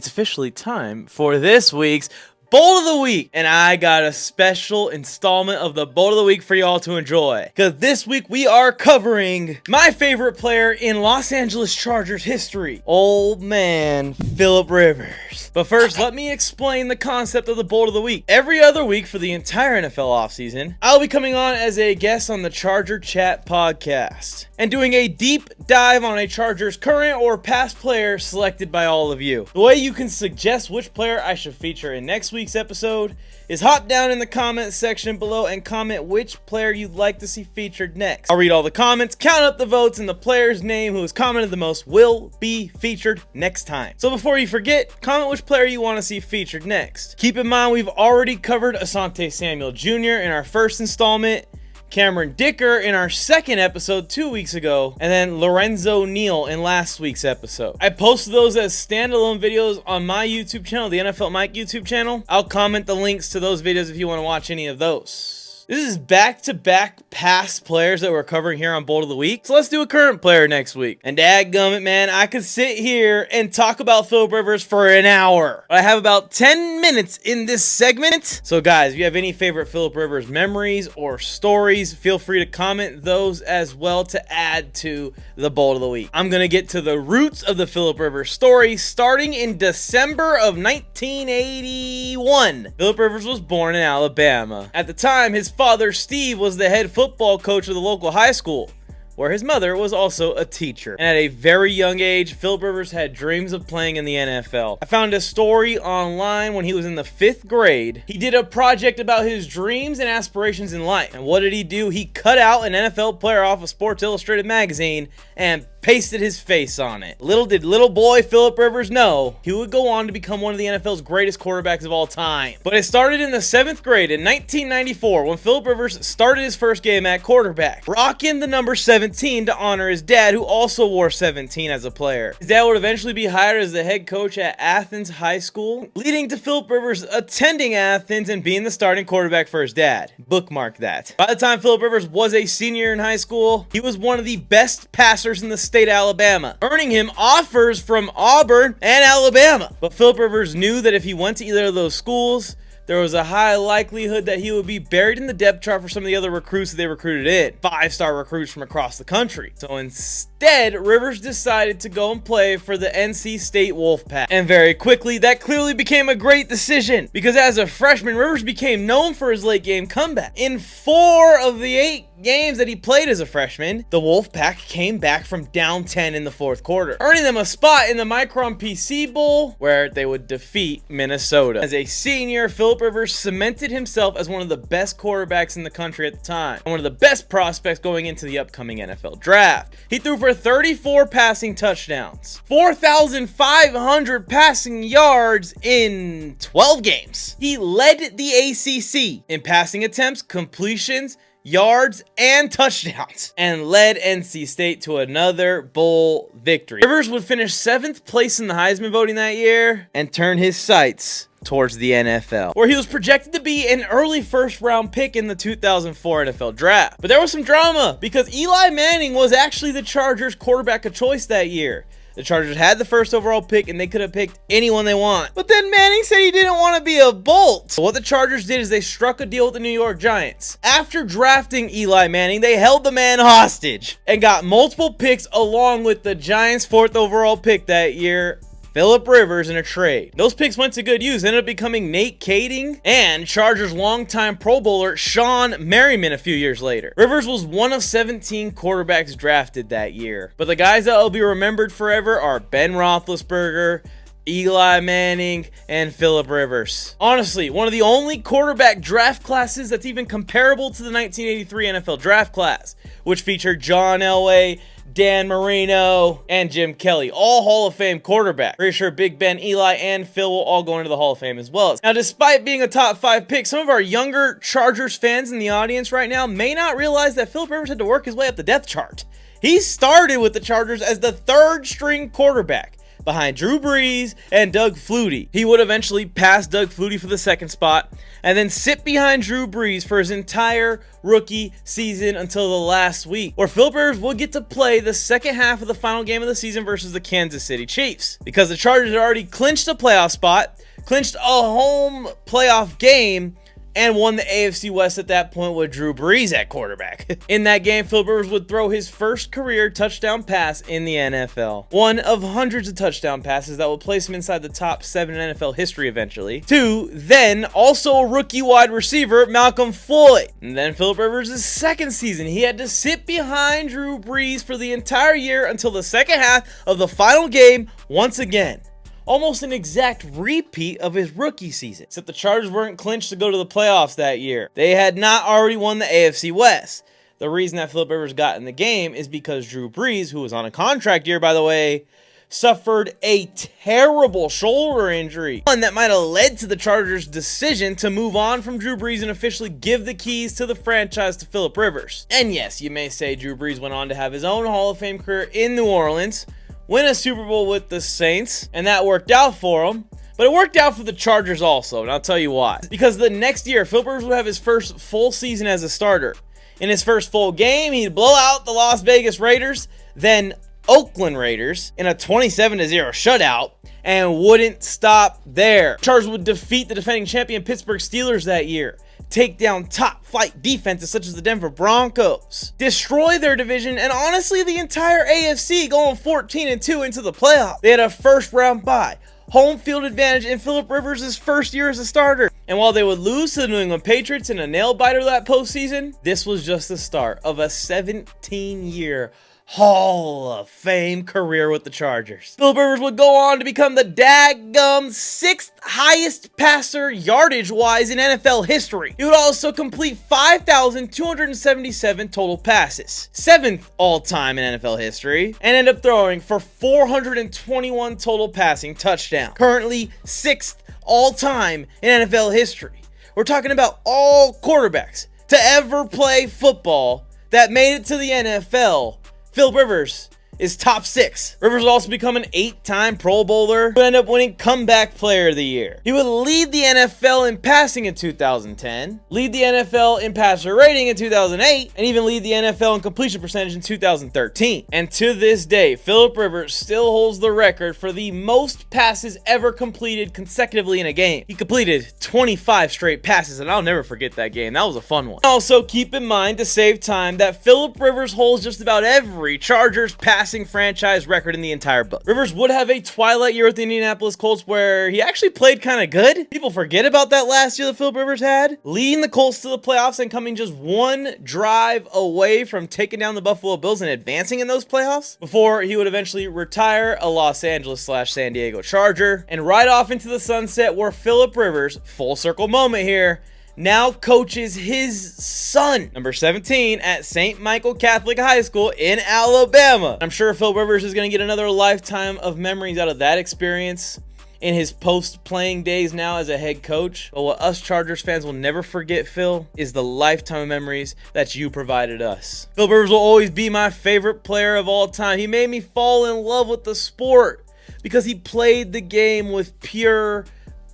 It's officially time for this week's Bold of the Week, and I got a special installment of the Bold of the Week for y'all to enjoy. Because this week we are covering my favorite player in Los Angeles Chargers history, old man Philip Rivers. But first, let me explain the concept of the Bold of the Week. Every other week for the entire NFL offseason, I'll be coming on as a guest on the Charger Chat podcast and doing a deep dive on a Chargers current or past player selected by all of you. The way you can suggest which player I should feature in next week's episode is hop down in the comment section below and comment which player you'd like to see featured next. I'll read all the comments, count up the votes, and the player's name who has commented the most will be featured next time. So before you forget, comment which player you want to see featured next. Keep in mind we've already covered Asante Samuel Jr. in our first installment, Cameron Dicker in our second episode 2 weeks ago, and then Lorenzo Neal in last week's episode. I posted those as standalone videos on my YouTube channel, the NFL Mike YouTube channel. I'll comment the links to those videos if you want to watch any of those. This is back-to-back past players that we're covering here on Bold of the Week. So let's do a current player next week. And dadgummit, man, I could sit here and talk about Philip Rivers for an hour. But I have about 10 minutes in this segment. So guys, if you have any favorite Philip Rivers memories or stories, feel free to comment those as well to add to the Bold of the Week. I'm going to get to the roots of the Philip Rivers story starting in December of 1981. Philip Rivers was born in Alabama. At the time, his father Steve was the head football coach of the local high school, where his mother was also a teacher. And at a very young age, Philip Rivers had dreams of playing in the NFL. I found a story online when he was in the 5th grade. He did a project about his dreams and aspirations in life. And what did he do? He cut out an NFL player off of Sports Illustrated magazine and pasted his face on it. Little did little boy Philip Rivers know he would go on to become one of the NFL's greatest quarterbacks of all time. But it started in the 7th grade in 1994 when Philip Rivers started his first game at quarterback, rocking the number 17 to honor his dad, who also wore 17 as a player. His dad would eventually be hired as the head coach at Athens High School, leading to Philip Rivers attending Athens and being the starting quarterback for his dad. Bookmark that. By the time Philip Rivers was a senior in high school, he was one of the best passers in the state of Alabama, earning him offers from Auburn and Alabama. But Philip Rivers knew that if he went to either of those schools, there was a high likelihood that he would be buried in the depth chart for some of the other recruits that they recruited in, 5-star recruits from across the country. So instead, Rivers decided to go and play for the NC State Wolfpack. And very quickly, that clearly became a great decision, because as a freshman, Rivers became known for his late game comeback. In 4 of the 8 games that he played as a freshman, the Wolfpack came back from down 10 in the 4th quarter, earning them a spot in the Micron PC Bowl, where they would defeat Minnesota. As a senior, Philip Rivers cemented himself as one of the best quarterbacks in the country at the time, and one of the best prospects going into the upcoming NFL draft. He threw for 34 passing touchdowns, 4,500 passing yards in 12 games. He led the ACC in passing attempts, completions, yards, and touchdowns, and led NC State to another bowl victory. Rivers would finish 7th place in the Heisman voting that year and turn his sights towards the NFL, where he was projected to be an early 1st-round pick in the 2004 NFL draft. But there was some drama because Eli Manning was actually the Chargers quarterback of choice that year. The Chargers had the 1st overall pick, and they could have picked anyone they want. But then Manning said he didn't want to be a Bolt. So what the Chargers did is they struck a deal with the New York Giants. After drafting Eli Manning, they held the man hostage and got multiple picks along with the Giants' 4th overall pick that year, Philip Rivers, in a trade. Those picks went to good use, ended up becoming Nate Kading and Chargers longtime Pro Bowler Sean Merriman a few years later. Rivers was one of 17 quarterbacks drafted that year, but the guys that will be remembered forever are Ben Roethlisberger, Eli Manning, and Philip Rivers. Honestly, one of the only quarterback draft classes that's even comparable to the 1983 NFL draft class, which featured John Elway, Dan Marino, and Jim Kelly, all Hall of Fame quarterbacks. Pretty sure Big Ben, Eli, and Phil will all go into the Hall of Fame as well. Now, despite being a top 5 pick, some of our younger Chargers fans in the audience right now may not realize that Philip Rivers had to work his way up the depth chart. He started with the Chargers as the 3rd string quarterback. behind Drew Brees and Doug Flutie. He would eventually pass Doug Flutie for the second spot and then sit behind Drew Brees for his entire rookie season until the last week, where Philip Rivers would get to play the second half of the final game of the season versus the Kansas City Chiefs. Because the Chargers had already clinched a playoff spot, clinched a home playoff game, and won the AFC West at that point with Drew Brees at quarterback. In that game, Philip Rivers would throw his first career touchdown pass in the NFL. One of hundreds of touchdown passes that will place him inside the top 7 in NFL history eventually. To then also a rookie wide receiver, Malcolm Floyd. And then Philip Rivers' second season, he had to sit behind Drew Brees for the entire year until the second half of the final game once again. Almost an exact repeat of his rookie season, except the Chargers weren't clinched to go to the playoffs that year. They had not already won the AFC West. The reason that Philip Rivers got in the game is because Drew Brees, who was on a contract year, by the way, suffered a terrible shoulder injury, one that might have led to the Chargers' decision to move on from Drew Brees and officially give the keys to the franchise to Philip Rivers. And yes, you may say Drew Brees went on to have his own Hall of Fame career in New Orleans, win a Super Bowl with the Saints, and that worked out for him. But it worked out for the Chargers also, and I'll tell you why. Because the next year, Philip Rivers would have his first full season as a starter. In his first full game, he'd blow out the Las Vegas Raiders, then Oakland Raiders in a 27-0 shutout, and wouldn't stop there. Chargers would defeat the defending champion Pittsburgh Steelers that year, take down top flight defenses such as the Denver Broncos, destroy their division, and honestly the entire AFC, going 14-2 into the playoffs. They had a first round bye, home field advantage in Philip Rivers' first year as a starter. And while they would lose to the New England Patriots in a nail biter that postseason, this was just the start of a 17-year Hall of Fame career with the Chargers. Philip Rivers would go on to become the daggum 6th highest passer yardage-wise in NFL history. He would also complete 5,277 total passes, 7th all-time in NFL history, and end up throwing for 421 total passing touchdowns. Currently 6th all-time in NFL history. We're talking about all quarterbacks to ever play football that made it to the NFL. Philip Rivers is top 6. Rivers will also become an 8-time Pro Bowler who ended up winning Comeback Player of the Year. He would lead the NFL in passing in 2010, lead the NFL in passer rating in 2008, and even lead the NFL in completion percentage in 2013. And to this day, Philip Rivers still holds the record for the most passes ever completed consecutively in a game. He completed 25 straight passes, and I'll never forget that game. That was a fun one. Also, keep in mind, to save time, that Philip Rivers holds just about every Chargers passing franchise record in the entire book. Rivers would have a twilight year with the Indianapolis Colts where he actually played kind of good. People forget about that last year that Philip Rivers had, leading the Colts to the playoffs and coming just one drive away from taking down the Buffalo Bills and advancing in those playoffs before he would eventually retire a Los Angeles/San Diego Charger and ride off into the sunset, where Philip Rivers, full circle moment here, now coaches his son, number 17, at St. Michael Catholic High School in Alabama. I'm sure Philip Rivers is going to get another lifetime of memories out of that experience in his post-playing days now as a head coach. But what us Chargers fans will never forget, Phil, is the lifetime of memories that you provided us. Philip Rivers will always be my favorite player of all time. He made me fall in love with the sport because he played the game with pure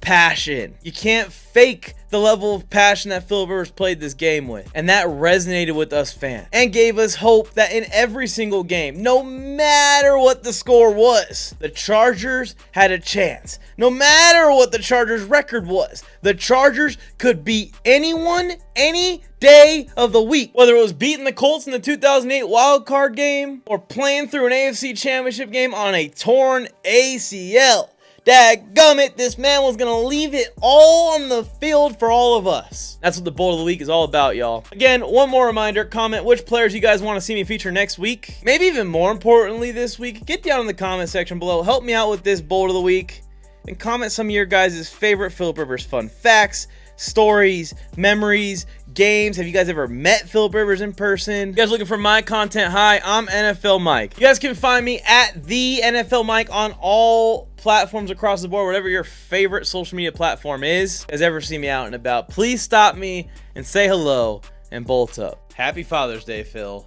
passion. You can't fake the level of passion that Philip Rivers played this game with. And that resonated with us fans and gave us hope that in every single game, no matter what the score was, the Chargers had a chance. No matter what the Chargers' record was, the Chargers could beat anyone, any day of the week. Whether it was beating the Colts in the 2008 wild card game or playing through an AFC championship game on a torn ACL. Dadgummit, this man was going to leave it all on the field for all of us. That's what the Bold of the Week is all about, y'all. Again, one more reminder, comment which players you guys want to see me feature next week. Maybe even more importantly this week, get down in the comment section below. Help me out with this Bold of the Week. And comment some of your guys' favorite Philip Rivers fun facts, stories, memories, games. Have you guys ever met Philip Rivers in person? You guys looking for my content? Hi, I'm NFL Mike. You guys can find me at the NFL Mike on all platforms across the board, whatever your favorite social media platform is. If you guys ever see me out and about, please stop me and say hello and bolt up. Happy Father's Day, Phil.